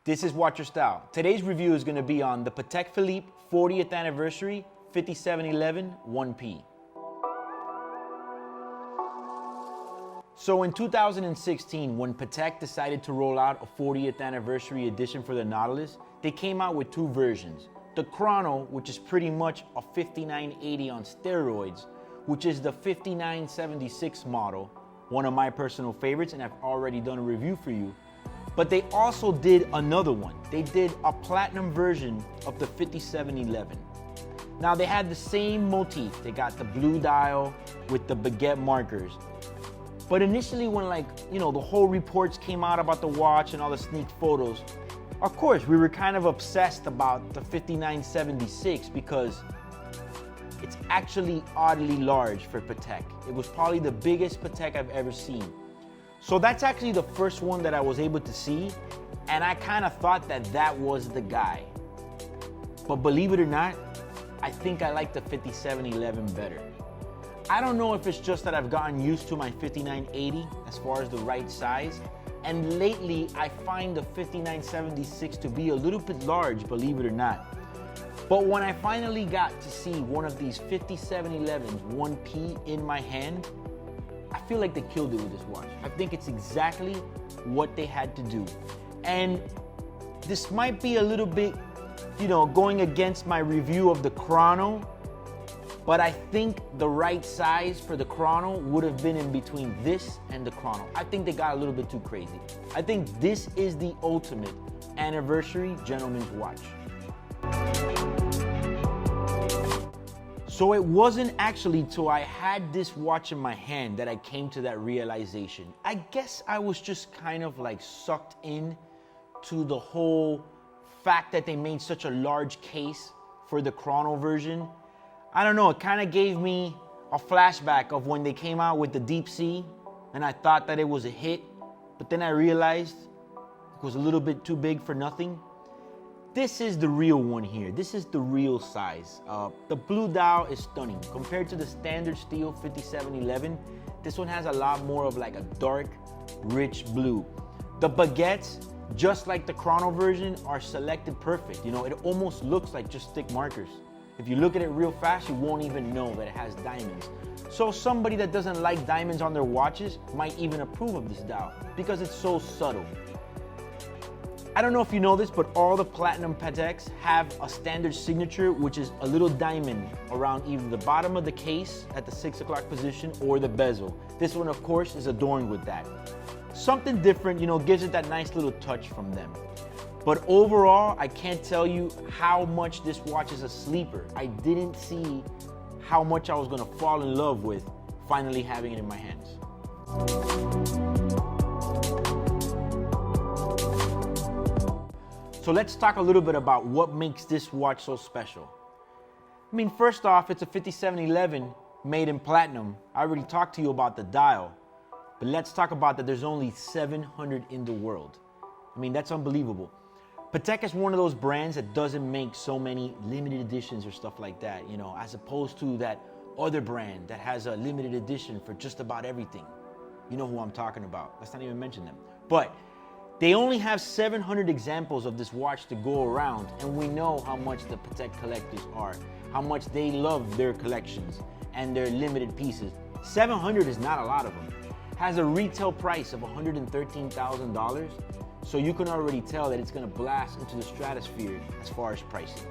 This is Watch Your Style. Today's review is going to be on the Patek Philippe 40th Anniversary 5711 1P. So in 2016, when Patek decided to roll out a 40th anniversary edition for the Nautilus, they came out with two versions. The Chrono, which is pretty much a 5980 on steroids, which is the 5976 model, one of my personal favorites, and I've already done a review for you. But they also did another one. They did a platinum version of the 5711. Now they had the same motif. They got the blue dial with the baguette markers. But initially when the whole reports came out about the watch and all the sneak photos, of course, we were kind of obsessed about the 5976 because it's actually oddly large for Patek. It was probably the biggest Patek I've ever seen. So that's actually the first one that I was able to see, and I kind of thought that that was the guy. But believe it or not, I think I like the 5711 better. I don't know if it's just that I've gotten used to my 5980 as far as the right size, and lately I find the 5976 to be a little bit large, believe it or not. But when I finally got to see one of these 5711s 1P in my hand, I feel like they killed it with this watch. I think it's exactly what they had to do. And this might be a little bit, going against my review of the Chrono, but I think the right size for the Chrono would have been in between this and the Chrono. I think they got a little bit too crazy. I think this is the ultimate anniversary gentleman's watch. So it wasn't actually till I had this watch in my hand that I came to that realization. I guess I was just kind of sucked in to the whole fact that they made such a large case for the Chrono version. I don't know, it kind of gave me a flashback of when they came out with the Deep Sea, and I thought that it was a hit, but then I realized it was a little bit too big for nothing. This is the real one here. This is the real size. The blue dial is stunning. Compared to the standard steel 5711, this one has a lot more of a dark, rich blue. The baguettes, just like the Chrono version, are selected perfect. It almost looks like just stick markers. If you look at it real fast, you won't even know that it has diamonds. So somebody that doesn't like diamonds on their watches might even approve of this dial because it's so subtle. I don't know if you know this, but all the platinum Pateks have a standard signature, which is a little diamond around either the bottom of the case at the 6 o'clock position or the bezel. This one, of course, is adorned with that. Something different, gives it that nice little touch from them. But overall, I can't tell you how much this watch is a sleeper. I didn't see how much I was gonna fall in love with finally having it in my hands. So let's talk a little bit about what makes this watch so special. First off, it's a 5711 made in platinum. I already talked to you about the dial, but let's talk about that there's only 700 in the world. That's unbelievable. Patek is one of those brands that doesn't make so many limited editions or stuff like that, as opposed to that other brand that has a limited edition for just about everything. You know who I'm talking about. Let's not even mention them. But they only have 700 examples of this watch to go around, and we know how much the Patek collectors are, how much they love their collections and their limited pieces. 700 is not a lot of them. Has a retail price of $113,000, so you can already tell that it's gonna blast into the stratosphere as far as pricing.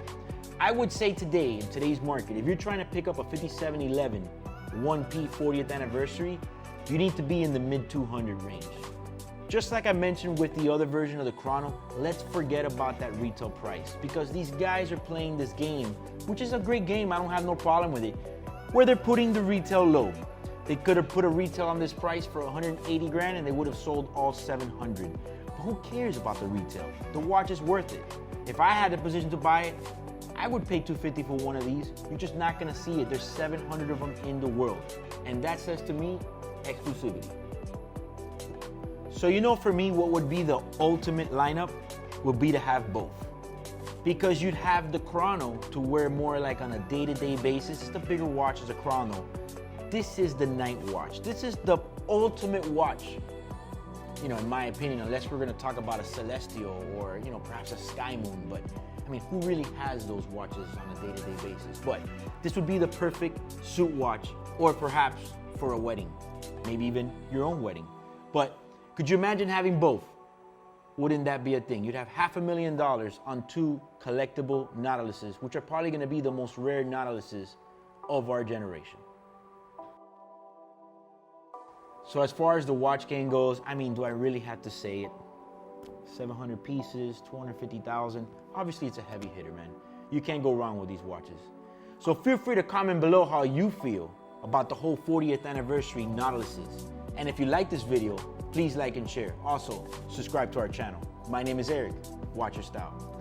I would say today, in today's market, if you're trying to pick up a 5711 1P 40th anniversary, you need to be in the mid 200 range. Just like I mentioned with the other version of the Chrono, let's forget about that retail price because these guys are playing this game, which is a great game, I don't have no problem with it, where they're putting the retail low. They could have put a retail on this price for 180 grand and they would have sold all 700. But who cares about the retail? The watch is worth it. If I had the position to buy it, I would pay $250 for one of these. You're just not gonna see it. There's 700 of them in the world. And that says to me, exclusivity. So for me, what would be the ultimate lineup would be to have both. Because you'd have the Chrono to wear more on a day-to-day basis. It's the bigger watch as a Chrono. This is the night watch. This is the ultimate watch you know, in my opinion, unless we're gonna talk about a Celestial or, you know, perhaps a Sky Moon, but I mean, who really has those watches on a day-to-day basis? But this would be the perfect suit watch, or perhaps for a wedding, maybe even your own wedding. But could you imagine having both? Wouldn't that be a thing? You'd have $500,000 on two collectible Nautiluses, which are probably gonna be the most rare Nautiluses of our generation. So as far as the watch game goes, I mean, do I really have to say it? 700 pieces, 250,000. Obviously, it's a heavy hitter, man. You can't go wrong with these watches. So feel free to comment below how you feel about the whole 40th anniversary Nautiluses. And if you like this video, please like and share. Also, subscribe to our channel. My name is Eric. Watch your style.